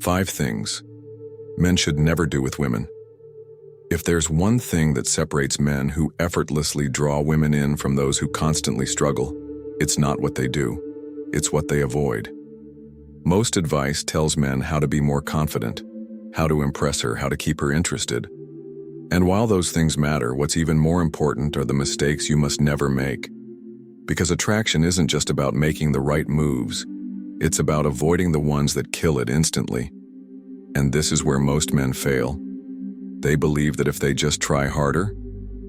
5 things men should never do with women. If there's one thing that separates men who effortlessly draw women in from those who constantly struggle, it's not what they do, it's what they avoid. Most advice tells men how to be more confident, how to impress her, how to keep her interested. And while those things matter, what's even more important are the mistakes you must never make. Because attraction isn't just about making the right moves, it's about avoiding the ones that kill it instantly. And this is where most men fail. They believe that if they just try harder,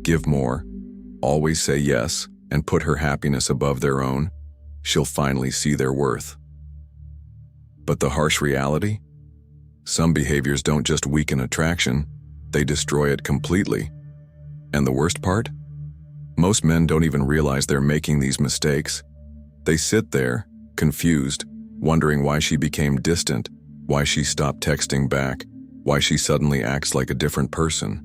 give more, always say yes, and put her happiness above their own, she'll finally see their worth. But the harsh reality? Some behaviors don't just weaken attraction, they destroy it completely. And the worst part? Most men don't even realize they're making these mistakes. They sit there, confused, wondering why she became distant, why she stopped texting back, why she suddenly acts like a different person.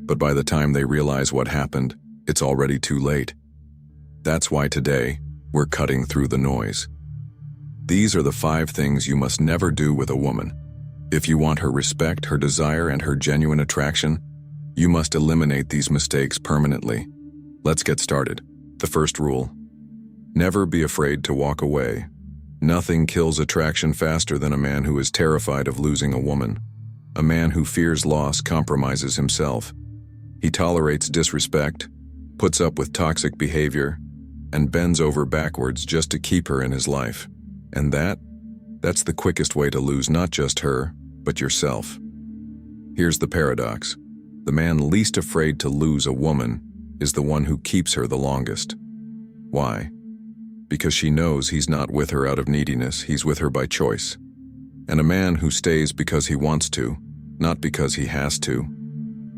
But by the time they realize what happened, it's already too late. That's why today, we're cutting through the noise. These are the 5 things you must never do with a woman. If you want her respect, her desire, and her genuine attraction, you must eliminate these mistakes permanently. Let's get started. The first rule: never be afraid to walk away. Nothing kills attraction faster than a man who is terrified of losing a woman. A man who fears loss compromises himself. He tolerates disrespect, puts up with toxic behavior, and bends over backwards just to keep her in his life. And that's the quickest way to lose not just her, but yourself. Here's the paradox. The man least afraid to lose a woman is the one who keeps her the longest. Why? Because she knows he's not with her out of neediness, he's with her by choice. And a man who stays because he wants to, not because he has to,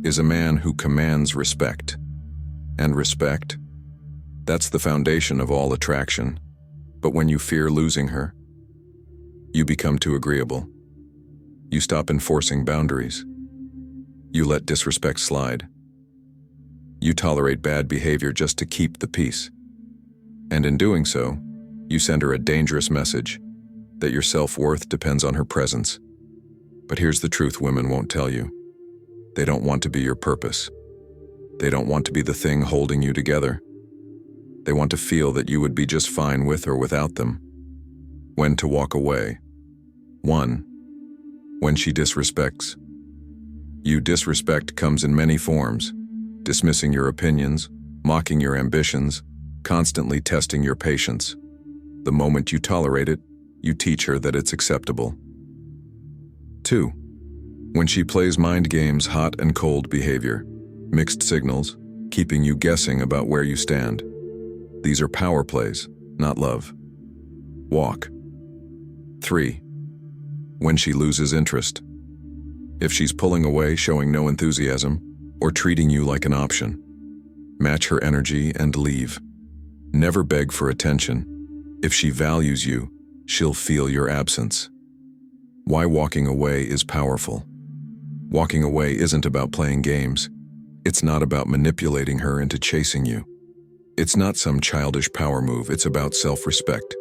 is a man who commands respect. And respect, that's the foundation of all attraction. But when you fear losing her, you become too agreeable. You stop enforcing boundaries. You let disrespect slide. You tolerate bad behavior just to keep the peace. And in doing so, you send her a dangerous message that your self-worth depends on her presence. But here's the truth women won't tell you. They don't want to be your purpose. They don't want to be the thing holding you together. They want to feel that you would be just fine with or without them. When to walk away. 1. When she disrespects. Disrespect comes in many forms: dismissing your opinions, mocking your ambitions, constantly testing your patience. The moment you tolerate it, you teach her that it's acceptable. 2. When she plays mind games, hot and cold behavior, mixed signals, keeping you guessing about where you stand. These are power plays, not love. Walk. 3. When she loses interest. If she's pulling away, showing no enthusiasm, or treating you like an option, match her energy and leave. Never beg for attention. If she values you, she'll feel your absence. Why walking away is powerful. Walking away isn't about playing games. It's not about manipulating her into chasing you. It's not some childish power move, it's about self-respect.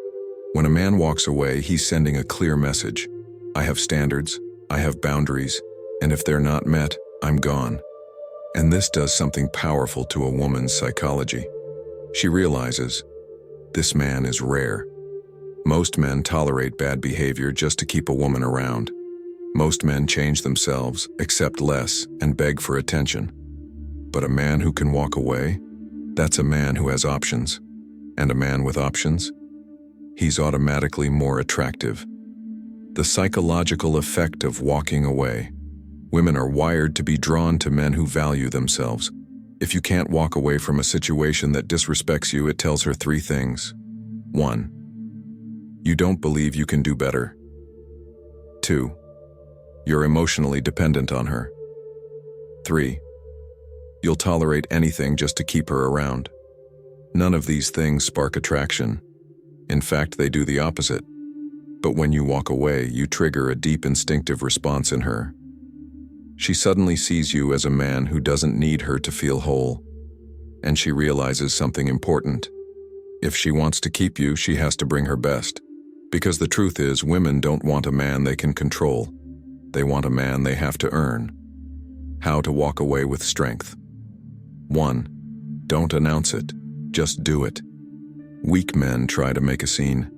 When a man walks away, he's sending a clear message. I have standards, I have boundaries, and if they're not met, I'm gone. And this does something powerful to a woman's psychology. She realizes, this man is rare. Most men tolerate bad behavior just to keep a woman around. Most men change themselves, accept less, and beg for attention. But a man who can walk away, that's a man who has options. And a man with options? He's automatically more attractive. The psychological effect of walking away. Women are wired to be drawn to men who value themselves. If you can't walk away from a situation that disrespects you, it tells her 3 things. 1. You don't believe you can do better. 2. You're emotionally dependent on her. 3. You'll tolerate anything just to keep her around. None of these things spark attraction. In fact, they do the opposite. But when you walk away, you trigger a deep instinctive response in her. She suddenly sees you as a man who doesn't need her to feel whole. And she realizes something important. If she wants to keep you, she has to bring her best. Because the truth is, women don't want a man they can control. They want a man they have to earn. How to walk away with strength. 1. Don't announce it. Just do it. Weak men try to make a scene.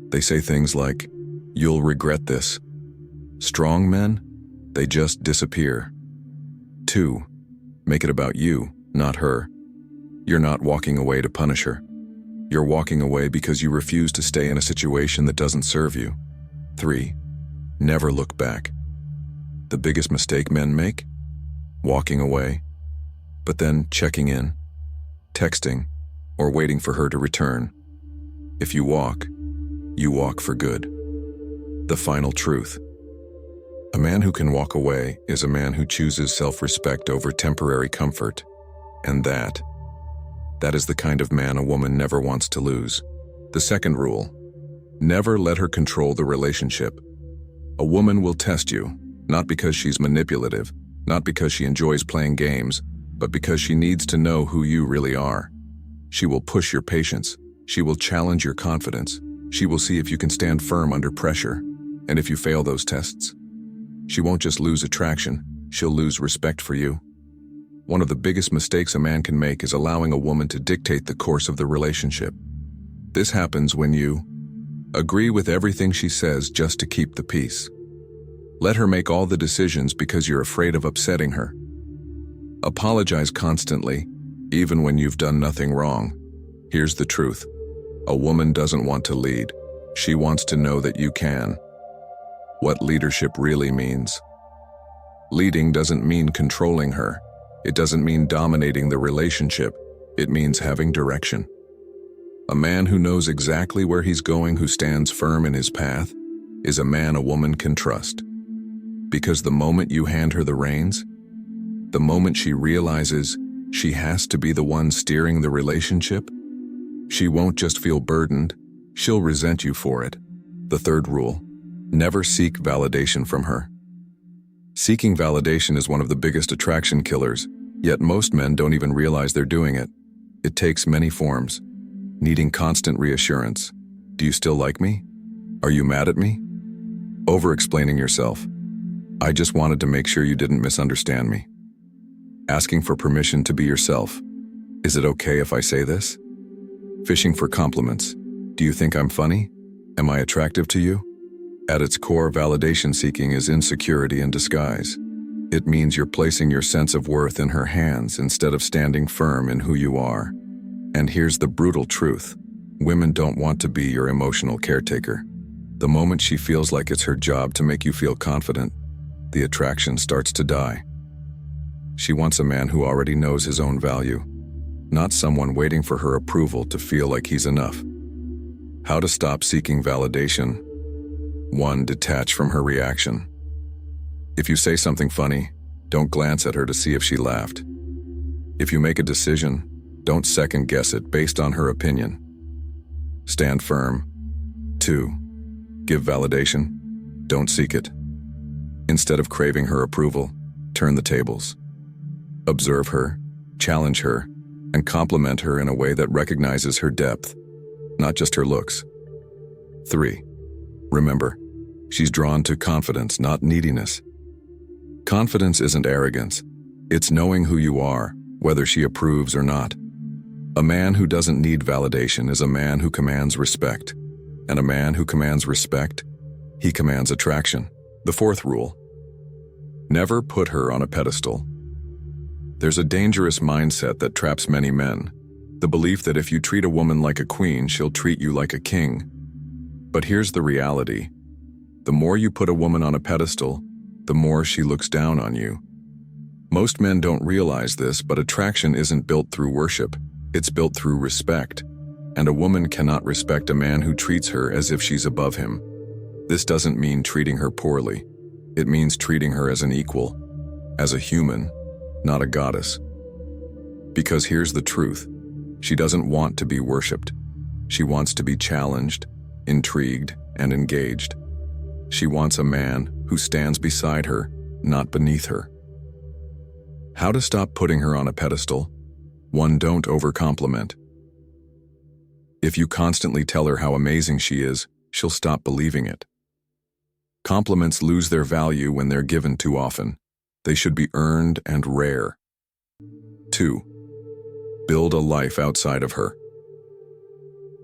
They say things like, "You'll regret this." Strong men, they just disappear. 2. Make it about you, not her. You're not walking away to punish her. You're walking away because you refuse to stay in a situation that doesn't serve you. 3. Never look back. The biggest mistake men make? Walking away, but then checking in, texting, or waiting for her to return. If you walk for good. The final truth. A man who can walk away is a man who chooses self-respect over temporary comfort, and that is the kind of man a woman never wants to lose. The second rule: never let her control the relationship. A woman will test you, not because she's manipulative, not because she enjoys playing games, but because she needs to know who you really are. She will push your patience. She will challenge your confidence. She will see if you can stand firm under pressure. And if you fail those tests, she won't just lose attraction, she'll lose respect for you. One of the biggest mistakes a man can make is allowing a woman to dictate the course of the relationship. This happens when you agree with everything she says just to keep the peace. Let her make all the decisions because you're afraid of upsetting her. Apologize constantly, even when you've done nothing wrong. Here's the truth. A woman doesn't want to lead. She wants to know that you can. What leadership really means. Leading doesn't mean controlling her. It doesn't mean dominating the relationship. It means having direction. A man who knows exactly where he's going, who stands firm in his path, is a man a woman can trust. Because the moment you hand her the reins, the moment she realizes she has to be the one steering the relationship, she won't just feel burdened, she'll resent you for it. The third rule: never seek validation from her. Seeking validation is one of the biggest attraction killers, yet most men don't even realize they're doing it. It takes many forms. Needing constant reassurance. Do you still like me? Are you mad at me? Over-explaining yourself. I just wanted to make sure you didn't misunderstand me. Asking for permission to be yourself. Is it okay if I say this? Fishing for compliments. Do you think I'm funny? Am I attractive to you? At its core, validation seeking is insecurity in disguise. It means you're placing your sense of worth in her hands instead of standing firm in who you are. And here's the brutal truth. Women don't want to be your emotional caretaker. The moment she feels like it's her job to make you feel confident, the attraction starts to die. She wants a man who already knows his own value, not someone waiting for her approval to feel like he's enough. How to stop seeking validation? 1. Detach from her reaction. If you say something funny, don't glance at her to see if she laughed. If you make a decision, don't second guess it based on her opinion. Stand firm. 2. Give validation. Don't seek it. Instead of craving her approval, turn the tables. Observe her, challenge her, and compliment her in a way that recognizes her depth, not just her looks. 3. Remember, she's drawn to confidence, not neediness. Confidence isn't arrogance. It's knowing who you are, whether she approves or not. A man who doesn't need validation is a man who commands respect. And a man who commands respect, he commands attraction. The fourth rule: never put her on a pedestal. There's a dangerous mindset that traps many men. The belief that if you treat a woman like a queen, she'll treat you like a king. But here's the reality. The more you put a woman on a pedestal, the more she looks down on you. Most men don't realize this, but attraction isn't built through worship. It's built through respect. And a woman cannot respect a man who treats her as if she's above him. This doesn't mean treating her poorly. It means treating her as an equal, as a human, not a goddess. Because here's the truth. She doesn't want to be worshipped. She wants to be challenged, intrigued, and engaged. She wants a man who stands beside her, not beneath her. How to stop putting her on a pedestal? 1. Don't overcompliment. If you constantly tell her how amazing she is, she'll stop believing it. Compliments lose their value when they're given too often. They should be earned and rare. 2. Build a life outside of her.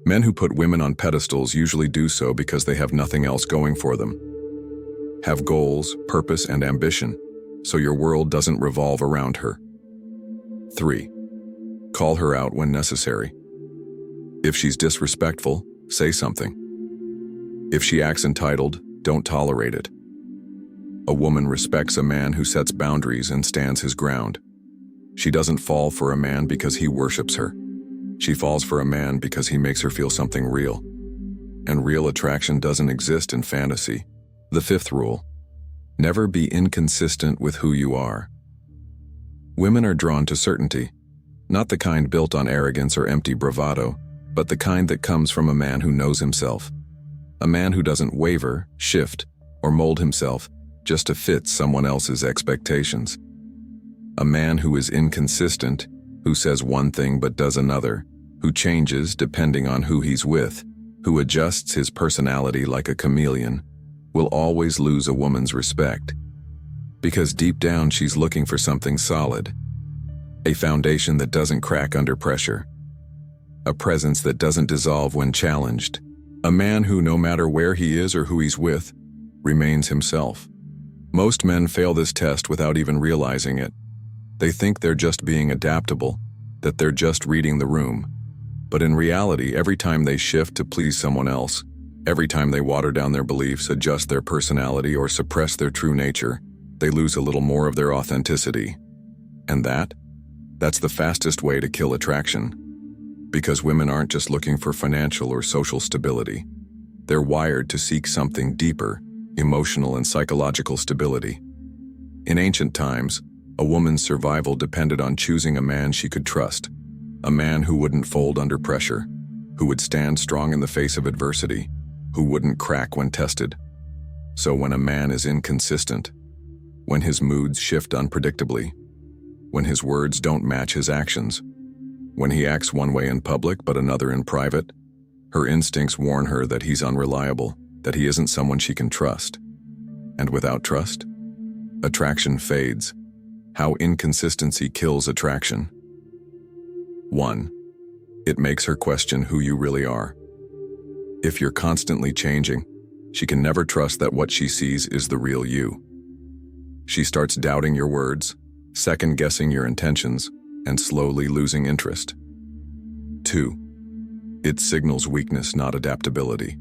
Men who put women on pedestals usually do so because they have nothing else going for them. Have goals, purpose, and ambition, so your world doesn't revolve around her. 3. Call her out when necessary. If she's disrespectful, say something. If she acts entitled, don't tolerate it. A woman respects a man who sets boundaries and stands his ground. She doesn't fall for a man because he worships her. She falls for a man because he makes her feel something real. And real attraction doesn't exist in fantasy. The 5th rule: never be inconsistent with who you are. Women are drawn to certainty, not the kind built on arrogance or empty bravado, but the kind that comes from a man who knows himself. A man who doesn't waver, shift, or mold himself just to fit someone else's expectations. A man who is inconsistent, who says one thing but does another, who changes depending on who he's with, who adjusts his personality like a chameleon, will always lose a woman's respect. Because deep down she's looking for something solid. A foundation that doesn't crack under pressure. A presence that doesn't dissolve when challenged. A man who, no matter where he is or who he's with, remains himself. Most men fail this test without even realizing it. They think they're just being adaptable, that they're just reading the room. But in reality, every time they shift to please someone else, every time they water down their beliefs, adjust their personality, or suppress their true nature, they lose a little more of their authenticity. And that's the fastest way to kill attraction. Because women aren't just looking for financial or social stability. They're wired to seek something deeper, emotional and psychological stability. In ancient times, a woman's survival depended on choosing a man she could trust, a man who wouldn't fold under pressure, who would stand strong in the face of adversity, who wouldn't crack when tested. So when a man is inconsistent, when his moods shift unpredictably, when his words don't match his actions, when he acts one way in public but another in private, her instincts warn her that he's unreliable, that he isn't someone she can trust. And without trust, attraction fades. How inconsistency kills attraction. 1. It makes her question who you really are. If you're constantly changing, she can never trust that what she sees is the real you. She starts doubting your words, second-guessing your intentions, and slowly losing interest. 2. It signals weakness, not adaptability.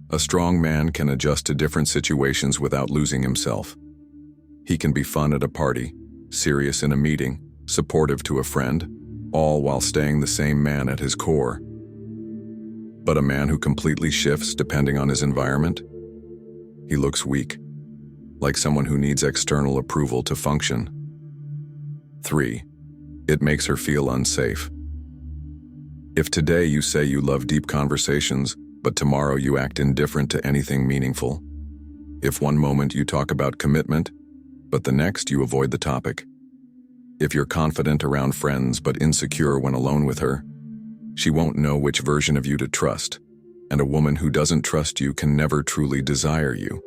A strong man can adjust to different situations without losing himself. He can be fun at a party, serious in a meeting, supportive to a friend, all while staying the same man at his core. But a man who completely shifts depending on his environment, he looks weak, like someone who needs external approval to function. 3. It makes her feel unsafe. If today you say you love deep conversations, but tomorrow you act indifferent to anything meaningful, if one moment you talk about commitment, but the next you avoid the topic, if you're confident around friends but insecure when alone with her, she won't know which version of you to trust, and a woman who doesn't trust you can never truly desire you.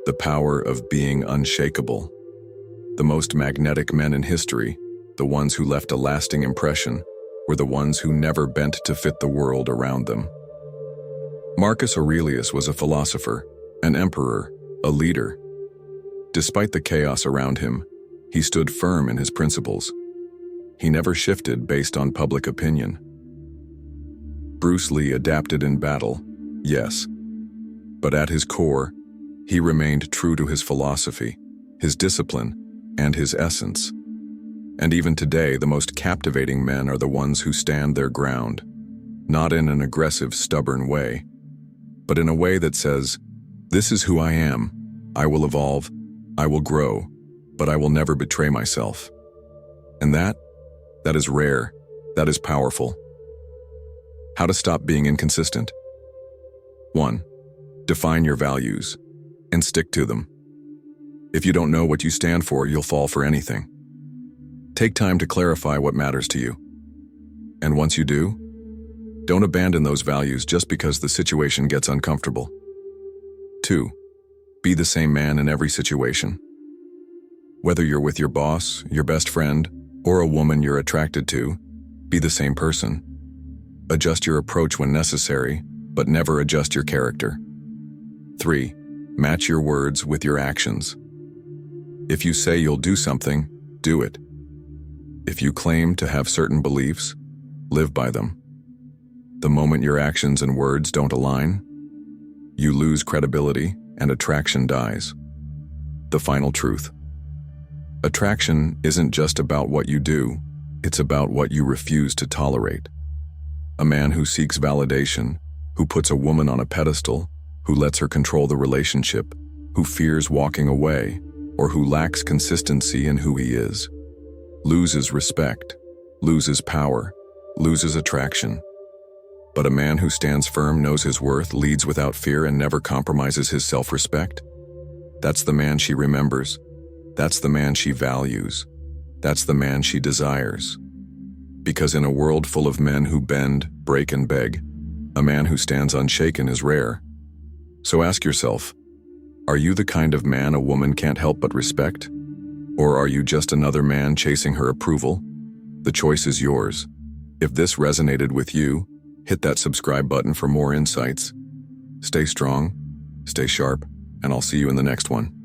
The power of being unshakable. The most magnetic men in history, the ones who left a lasting impression, were the ones who never bent to fit the world around them. Marcus Aurelius was a philosopher, an emperor, a leader. Despite the chaos around him, he stood firm in his principles. He never shifted based on public opinion. Bruce Lee adapted in battle, yes, but at his core, he remained true to his philosophy, his discipline, and his essence. And even today, the most captivating men are the ones who stand their ground, not in an aggressive, stubborn way, but in a way that says, "This is who I am. I will evolve, I will grow, but I will never betray myself." And that is rare, that is powerful. How to stop being inconsistent? 1. Define your values and stick to them. If you don't know what you stand for, you'll fall for anything. Take time to clarify what matters to you. And once you do, Don't abandon those values just because the situation gets uncomfortable. 2. Be the same man in every situation. Whether you're with your boss, your best friend, or a woman you're attracted to, be the same person. Adjust your approach when necessary, but never adjust your character. 3. Match your words with your actions. If you say you'll do something, do it. If you claim to have certain beliefs, live by them. The moment your actions and words don't align, you lose credibility and attraction dies. The final truth. Attraction isn't just about what you do, it's about what you refuse to tolerate. A man who seeks validation, who puts a woman on a pedestal, who lets her control the relationship, who fears walking away, or who lacks consistency in who he is, loses respect, loses power, loses attraction. But a man who stands firm, knows his worth, leads without fear, and never compromises his self-respect, that's the man she remembers. That's the man she values. That's the man she desires. Because in a world full of men who bend, break, and beg, a man who stands unshaken is rare. So ask yourself, are you the kind of man a woman can't help but respect? Or are you just another man chasing her approval? The choice is yours. If this resonated with you, hit that subscribe button for more insights. Stay strong, stay sharp, and I'll see you in the next one.